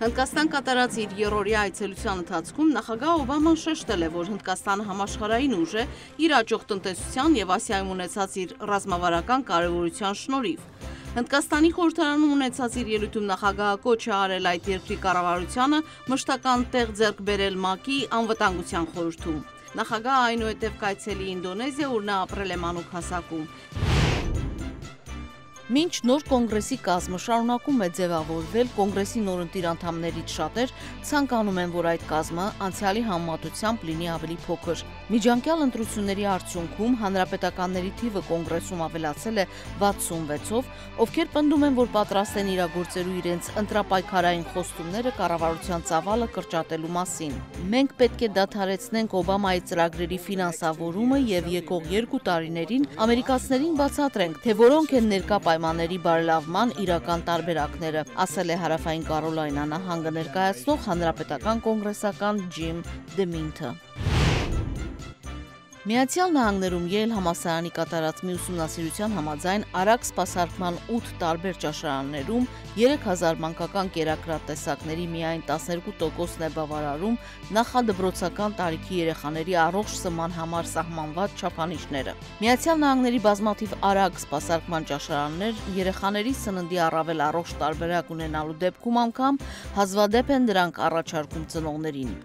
Հնդկաստան կատարած իր երրորդյա այցելության ընթացքում նախագահ Օբաման շեշտել է, որ Հնդկաստանը համաշխարհային ուժ է իր աճող տնտեսության եւ Ասիայում ունեցած իր ռազմավարական կարեւորության շնորհիվ։ Հնդկաստանի խորհրդարանում ունեցած իր ելույթում նախագահը կոչ է արել այդ երկրի կառավարությանը մշտական տեղ ձեռք բերել ՄԱԿ-ի անվտանգության խորհրդում։ Նախագահը այնուհետև կայցելի Ինդոնեզիա, ուր նա ապրել է մանուկ հասակում։ Մինչ նոր կոնգրեսի կազմը շարունակում է ձևավորվել, կոնգրեսի նորընտիր անդամներից շատեր ցանկանում են, որ այդ կազմը անցյալի համեմատությամբ լինի ավելի փոքր։ Միջանկյալ ընտրությունների արդյունքում հանրապետականների թիվը կոնգրեսում ավելացել է 66-ով, ովքեր պնդում են, որ պատրաստ են իրագործելու իրենց ընտրապայքարային խոստումները կառավարության ծավալը կրճատելու մասին։ Մենք պետք է դադարեցնենք Օբամայի ծրագրերի ֆինանսավորումը եւ եկող 2 տարիներին ամերիկացիներին բացատրենք, թե որոնք են ներկա պայմանների բարելավման իրական տարբերակները, ասել է Հարավային Կարոլայնա նահանգը ներկայացնող հանրապետական կոնգրեսական Ջիմ Դեմինթը։ Միացյալ Նահանգներում Յեյլ համալսարանի կատարած մի ուսումնասիրության համաձայն արագ սպասարկման 8 տարբեր ճաշարաններում 3000 մանկական կերակրատեսակների միայն 12%-ն է բավարարում նախադպրոցական տարիքի երեխաների առողջ սնման համար սահմանված չափանիշները։ Միացյալ Նահանգների բազմաթիվ արագ սպասարկման ճաշարաններ երեխաների սննդի առավել առողջ տարբերակ ունենալու դեպքում անգամ հազվադեպ են դրանք առաջարկում ծնողներին։